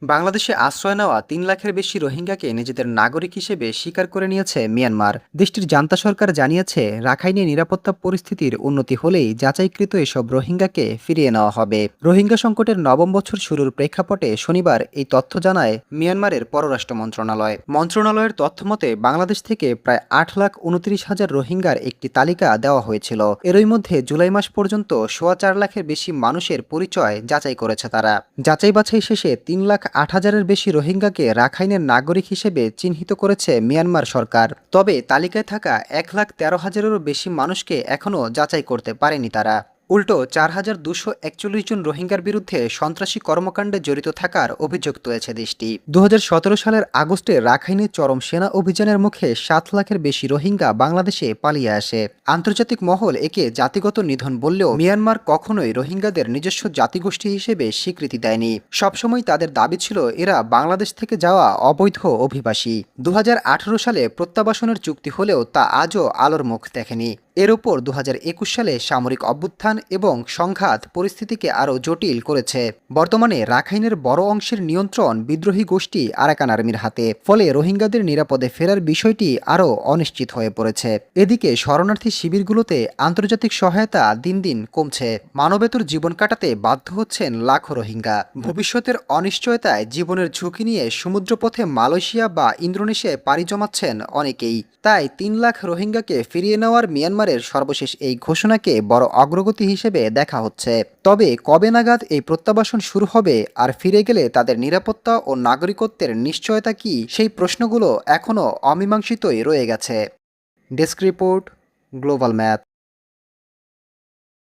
বাংলাদেশে আশ্রয় নেওয়া ৩ লাখের বেশি রোহিঙ্গাকে নিজেদের নাগরিক হিসেবে স্বীকার করে নিয়েছে মিয়ানমার। দেশটির জান্তা সরকার জানিয়েছে, রাখাইনে নিরাপত্তা পরিস্থিতির উন্নতি হলেই যাচাইকৃত এসব রোহিঙ্গাকে ফিরিয়ে নেওয়া হবে। রোহিঙ্গা সংকটের নবম বছর শুরুর প্রেক্ষাপটে শনিবার এই তথ্য জানায় মিয়ানমারের পররাষ্ট্র মন্ত্রণালয়। মন্ত্রণালয়ের তথ্যমতে বাংলাদেশ থেকে প্রায় ৮,২৯,০০০ রোহিঙ্গার একটি তালিকা দেওয়া হয়েছিল। এরই মধ্যে জুলাই মাস পর্যন্ত ৪.৫ লাখের বেশি মানুষের পরিচয় যাচাই করেছে তারা। যাচাই বাছাই শেষে ৩,০৮,০০০-এর বেশি রোহিঙ্গাকে রাখাইনের নাগরিক হিসেবে চিহ্নিত করেছে মিয়ানমার সরকার। তবে তালিকায় থাকা ১,১৩,০০০-এরও বেশি মানুষকে এখনও যাচাই করতে পারেনি তারা। উল্টো ৪,২৪১ জন রোহিঙ্গার বিরুদ্ধে সন্ত্রাসী কর্মকাণ্ডে জড়িত থাকার অভিযোগ তুলেছে দেশটি। ২০১৭ সালের আগস্টে রাখাইনে চরম সেনা অভিযানের মুখে ৭ লাখের বেশি রোহিঙ্গা বাংলাদেশে পালিয়ে আসে। আন্তর্জাতিক মহল একে জাতিগত নিধন বললেও মিয়ানমার কখনোই রোহিঙ্গাদের নিজস্ব জাতিগোষ্ঠী হিসেবে স্বীকৃতি দেয়নি। সবসময় তাদের দাবি ছিল এরা বাংলাদেশ থেকে যাওয়া অবৈধ অভিবাসী। ২০১৮ সালে প্রত্যাবাসনের চুক্তি হলেও তা আজও আলোর মুখ দেখেনি। এর ওপর ২০২১ সালে সামরিক অভ্যুত্থান এবং সংঘাত পরিস্থিতিকে আরও জটিল করেছে। বর্তমানে রাখাইনের বড় অংশের নিয়ন্ত্রণ বিদ্রোহী গোষ্ঠী আরাকান আর্মির হাতে। ফলে রোহিঙ্গাদের নিরাপদে ফেরার বিষয়টি আরও অনিশ্চিত হয়ে পড়েছে। এদিকে শরণার্থী শিবিরগুলোতে আন্তর্জাতিক সহায়তা দিন দিন কমছে। মানবেতর জীবন কাটাতে বাধ্য হচ্ছেন লাখো রোহিঙ্গা। ভবিষ্যতের অনিশ্চয়তায় জীবনের ঝুঁকি নিয়ে সমুদ্রপথে মালয়েশিয়া বা ইন্দোনেশিয়ায় পাড়ি জমাচ্ছেন অনেকেই। তাই ৩ লাখ রোহিঙ্গাকে ফিরিয়ে নেওয়ার মিয়ানমারের সর্বশেষ এই ঘোষণাকে বড় অগ্রগতি হিসেবে দেখা হচ্ছে। তবে কবে নাগাদ এই প্রত্যাবাসন শুরু হবে, আর ফিরে গেলে তাদের নিরাপত্তা ও নাগরিকত্বের নিশ্চয়তা কি, সেই প্রশ্নগুলো এখনও অমীমাংসিতই রয়ে গেছে। Desk report, global map.